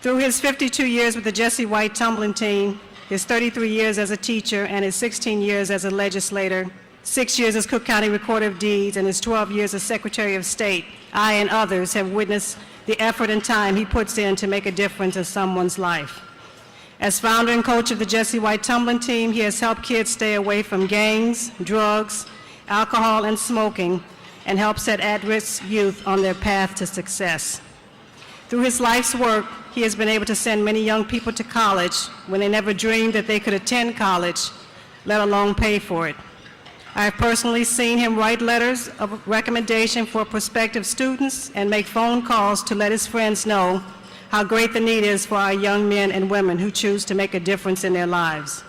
Through his 52 years with the Jesse White tumbling team, his 33 years as a teacher, and his 16 years as a legislator, 6 years as Cook County Recorder of Deeds, and his 12 years as Secretary of State, I and others have witnessed the effort and time he puts in to make a difference in someone's life. As founder and coach of the Jesse White tumbling team, he has helped kids stay away from gangs, drugs, alcohol, and smoking, and helped set at-risk youth on their path to success. Through his life's work, he has been able to send many young people to college when they never dreamed that they could attend college, let alone pay for it. I have personally seen him write letters of recommendation for prospective students and make phone calls to let his friends know how great the need is for our young men and women who choose to make a difference in their lives.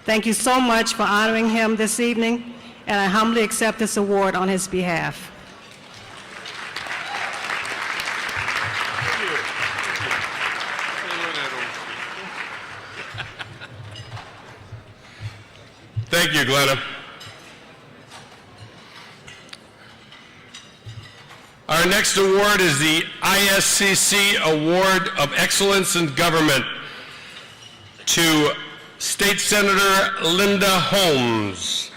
Thank you so much for honoring him this evening, and I humbly accept this award on his behalf. Thank you, Glenna. Our next award is the ISCC Award of Excellence in Government to State Senator Linda Holmes.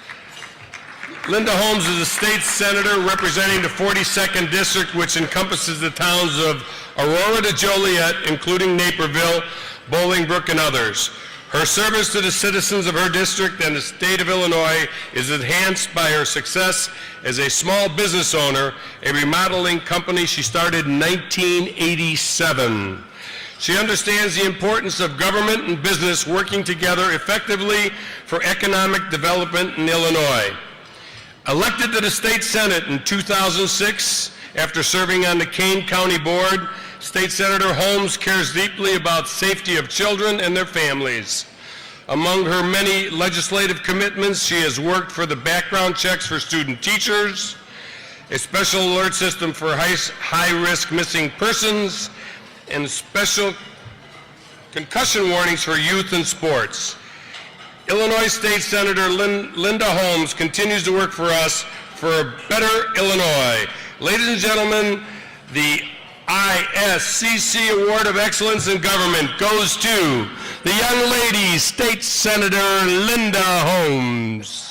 Linda Holmes is a state senator representing the 42nd District, which encompasses the towns of Aurora to Joliet, including Naperville, Bolingbrook, and others. Her service to the citizens of her district and the state of Illinois is enhanced by her success as a small business owner, a remodeling company she started in 1987. She understands the importance of government and business working together effectively for economic development in Illinois. Elected to the state Senate in 2006 after serving on the Kane County Board, State Senator Holmes cares deeply about safety of children and their families. Among her many legislative commitments, she has worked for the background checks for student teachers, a special alert system for high-risk missing persons, and special concussion warnings for youth in sports. Illinois State Senator Linda Holmes continues to work for us for a better Illinois. Ladies and gentlemen, the ISCC Award of Excellence in Government goes to the young lady, State Senator Linda Holmes.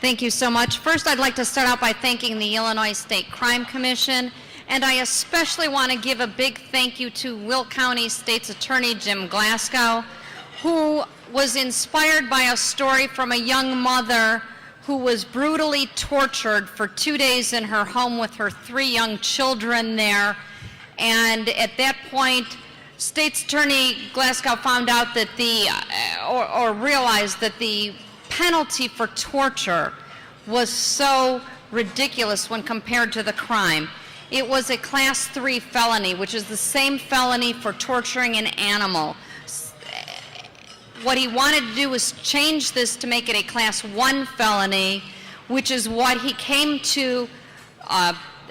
Thank you so much. First, I'd like to start out by thanking the Illinois State Crime Commission, and I especially want to give a big thank you to Will County State's Attorney Jim Glasgow, who was inspired by a story from a young mother who was brutally tortured for 2 days in her home with her 3 young children there. And at that point, State's Attorney Glasgow found out that or realized that the penalty for torture was so ridiculous when compared to the crime. It was a Class 3 felony, which is the same felony for torturing an animal. What he wanted to do was change this to make it a Class 1 felony, which is what he came to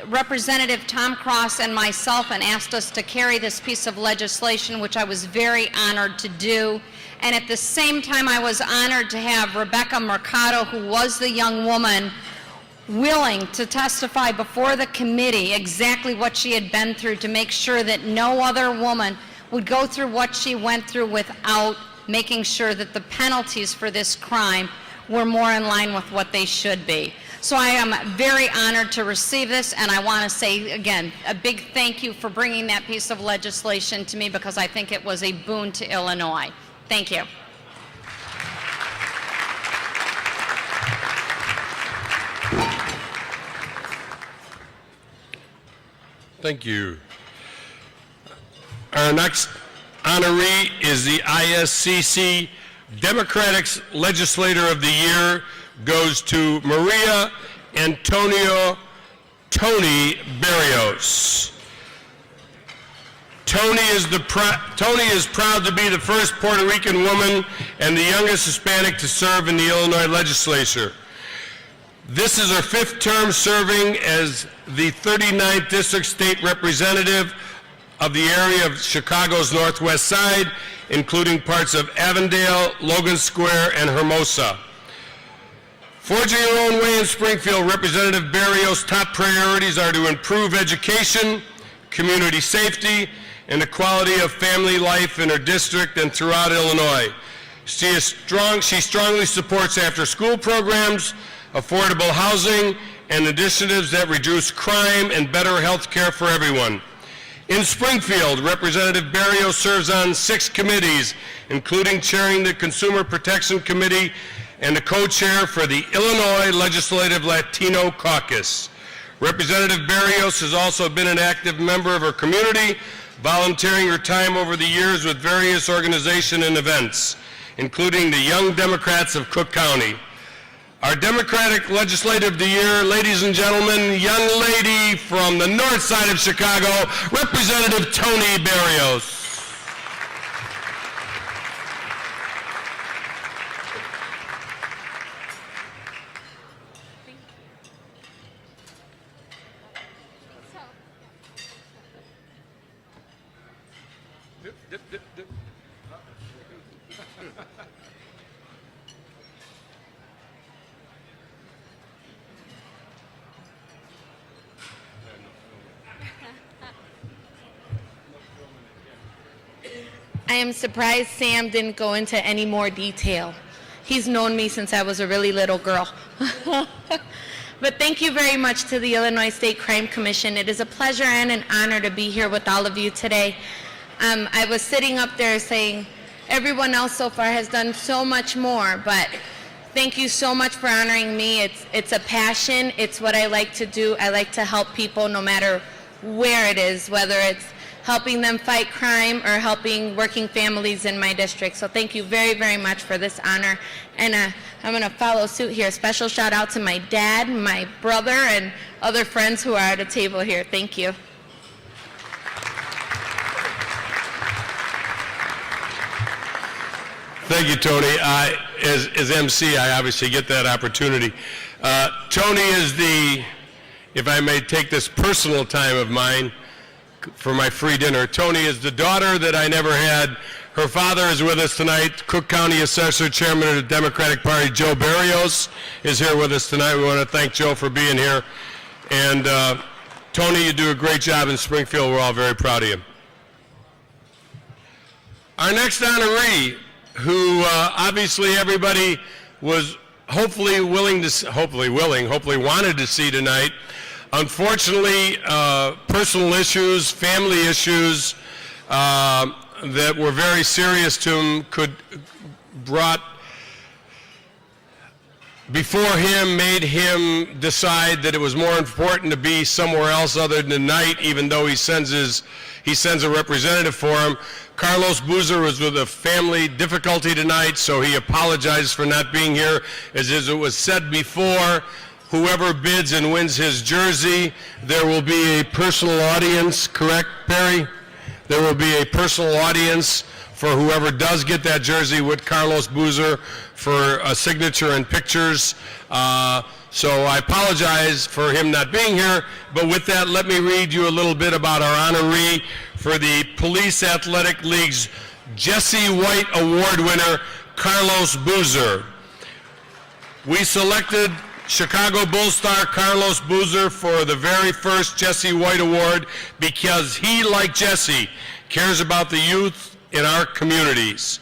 Representative Tom Cross and myself and asked us to carry this piece of legislation, which I was very honored to do. And at the same time, I was honored to have Rebecca Mercado, who was the young woman, willing to testify before the committee exactly what she had been through to make sure that no other woman would go through what she went through without making sure that the penalties for this crime were more in line with what they should be. So I am very honored to receive this, and I want to say, again, a big thank you for bringing that piece of legislation to me, because I think it was a boon to Illinois. Thank you. Thank you. Our next honoree is the ISCC Democratic Legislator of the Year, goes to Maria Antonio Tony Barrios. Tony is proud to be the first Puerto Rican woman and the youngest Hispanic to serve in the Illinois legislature. This is her 5th term serving as the 39th District State Representative of the area of Chicago's Northwest Side, including parts of Avondale, Logan Square, and Hermosa. Forging her own way in Springfield, Representative Berrios' top priorities are to improve education, community safety, and the quality of family life in her district and throughout Illinois. She strongly supports after-school programs, affordable housing, and initiatives that reduce crime and better health care for everyone. In Springfield, Representative Berrios serves on 6 committees, including chairing the Consumer Protection Committee and the co-chair for the Illinois Legislative Latino Caucus. Representative Berrios has also been an active member of her community, volunteering her time over the years with various organizations and events, including the Young Democrats of Cook County. Our Democratic Legislative of the Year, ladies and gentlemen, young lady from the north side of Chicago, Representative Tony Berrios. I am surprised Sam didn't go into any more detail. He's known me since I was a really little girl. But thank you very much to the Illinois State Crime Commission. It is a pleasure and an honor to be here with all of you today. I was sitting up there saying, everyone else so far has done so much more, but thank you so much for honoring me. It's a passion. It's what I like to do. I like to help people no matter where it is, whether it's helping them fight crime or helping working families in my district. So thank you very, very much for this honor. And I'm going to follow suit here. Special shout out to my dad, my brother, and other friends who are at the table here. Thank you. Thank you, Tony. As MC, I obviously get that opportunity. Tony is the, if I may take this personal time of mine for my free dinner, Tony is the daughter that I never had. Her father is with us tonight. Cook County Assessor, Chairman of the Democratic Party, Joe Berrios, is here with us tonight. We want to thank Joe for being here. And Tony, you do a great job in Springfield. We're all very proud of you. Our next honoree, who obviously everybody was hopefully wanted to see tonight. Unfortunately, personal issues, family issues that were very serious to him brought before him, made him decide that it was more important to be somewhere else other than tonight, even though he sends a representative for him. Carlos Boozer was with a family difficulty tonight, so he apologizes for not being here. As it was said before, whoever bids and wins his jersey, there will be a personal audience, correct, Perry? There will be a personal audience for whoever does get that jersey with Carlos Boozer for a signature and pictures. So I apologize for him not being here, but with that, let me read you a little bit about our honoree for the Police Athletic League's Jesse White Award winner, Carlos Boozer. We selected Chicago Bulls star Carlos Boozer for the very first Jesse White Award because he, like Jesse, cares about the youth in our communities.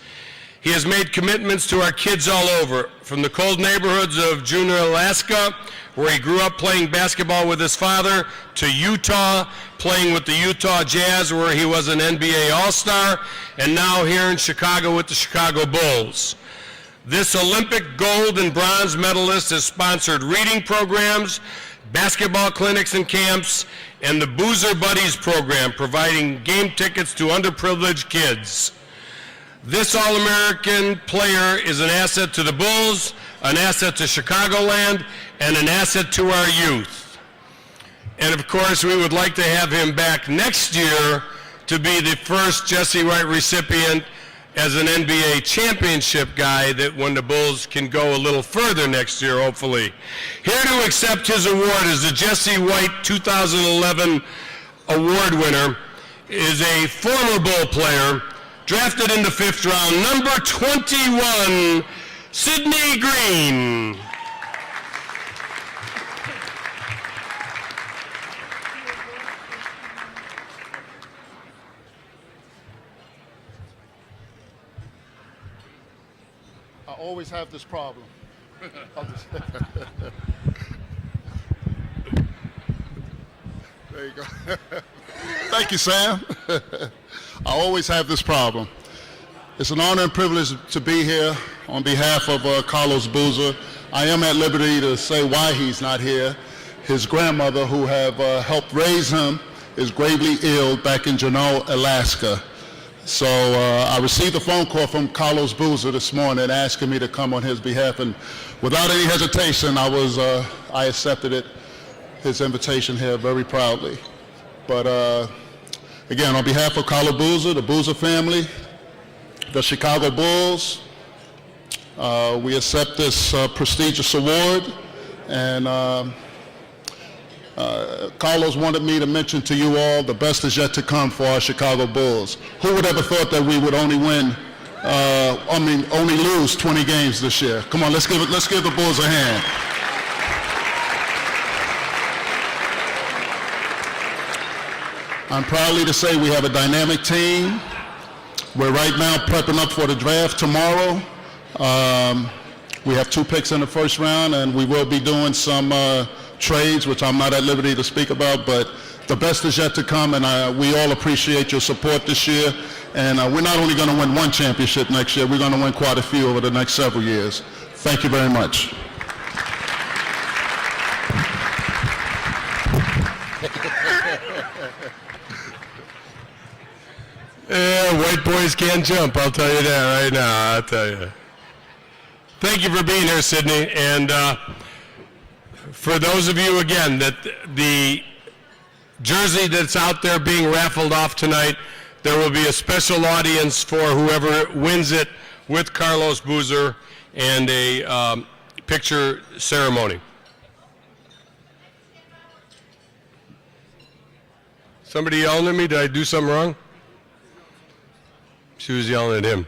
He has made commitments to our kids all over, from the cold neighborhoods of Juneau, Alaska, where he grew up playing basketball with his father, to Utah, playing with the Utah Jazz, where he was an NBA All-Star, and now here in Chicago with the Chicago Bulls. This Olympic gold and bronze medalist has sponsored reading programs, basketball clinics and camps, and the Boozer Buddies program, providing game tickets to underprivileged kids. This All-American player is an asset to the Bulls, an asset to Chicagoland, and an asset to our youth. And of course, we would like to have him back next year to be the first Jesse White recipient as an NBA championship guy that when the Bulls can go a little further next year, hopefully. Here to accept his award is the Jesse White 2011 award winner, is a former Bull player, drafted in the 5th round, number 21, Sidney Green. I always have this problem. There you go. Thank you, Sam. I always have this problem. It's an honor and privilege to be here on behalf of Carlos Boozer. I am at liberty to say why he's not here. His grandmother, who have helped raise him, is gravely ill back in Juneau, Alaska. So I received a phone call from Carlos Boozer this morning asking me to come on his behalf, and without any hesitation, I accepted it, his invitation here very proudly. But again, on behalf of Carlos Boozer, the Boozer family, the Chicago Bulls, we accept this prestigious award, and Carlos wanted me to mention to you all the best is yet to come for our Chicago Bulls. Who would ever thought that we would only only lose 20 games this year? Come on, let's give the Bulls a hand. I'm proudly to say we have a dynamic team. We're right now prepping up for the draft tomorrow. We have 2 picks in the 1st round, and we will be doing some trades, which I'm not at liberty to speak about, but the best is yet to come, and we all appreciate your support this year. And we're not only going to win 1 championship next year, we're going to win quite a few over the next several years. Thank you very much. Yeah, white boys can't jump, I'll tell you that right now, I'll tell you. Thank you for being here, Sidney, and for those of you, again, that the jersey that's out there being raffled off tonight, there will be a special audience for whoever wins it with Carlos Boozer and a picture ceremony. Somebody yelling at me? Did I do something wrong? She was yelling at him.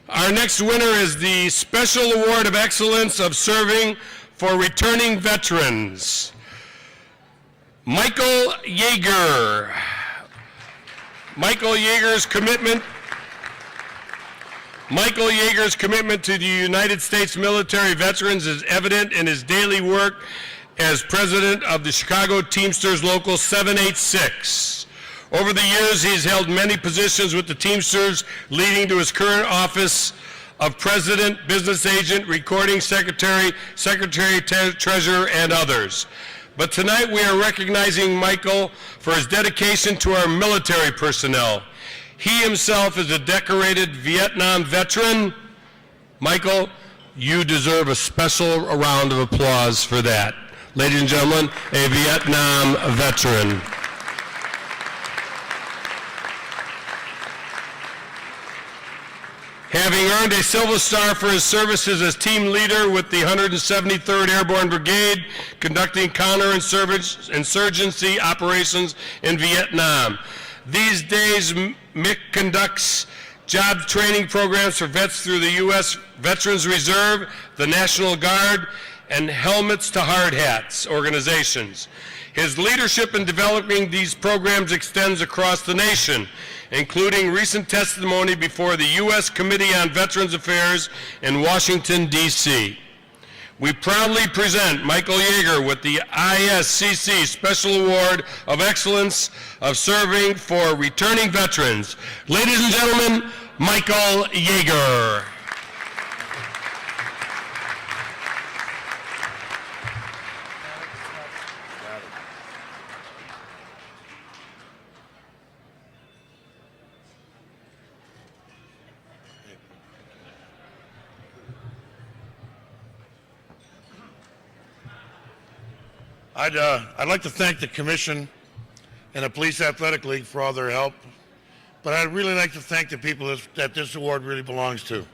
Our next winner is the Special Award of Excellence of Serving for Returning Veterans, Michael Yeager. Michael Yeager's commitment to the United States military veterans is evident in his daily work as president of the Chicago Teamsters Local 786. Over the years, he's held many positions with the Teamsters, leading to his current office of president, business agent, recording secretary, treasurer, and others. But tonight we are recognizing Michael for his dedication to our military personnel. He himself is a decorated Vietnam veteran. Michael, you deserve a special round of applause for that. Ladies and gentlemen, a Vietnam veteran. Having earned a Silver Star for his services as team leader with the 173rd Airborne Brigade, conducting counterinsurgency operations in Vietnam. These days, Mick conducts job training programs for vets through the U.S. Veterans Reserve, the National Guard, and Helmets to Hard Hats organizations. His leadership in developing these programs extends across the nation, including recent testimony before the U.S. Committee on Veterans Affairs in Washington, D.C. We proudly present Michael Yeager with the ISCC Special Award of Excellence of Serving for Returning Veterans. Ladies and gentlemen, Michael Yeager. I'd like to thank the Commission and the Police Athletic League for all their help but I'd really like to thank the people that this award really belongs to.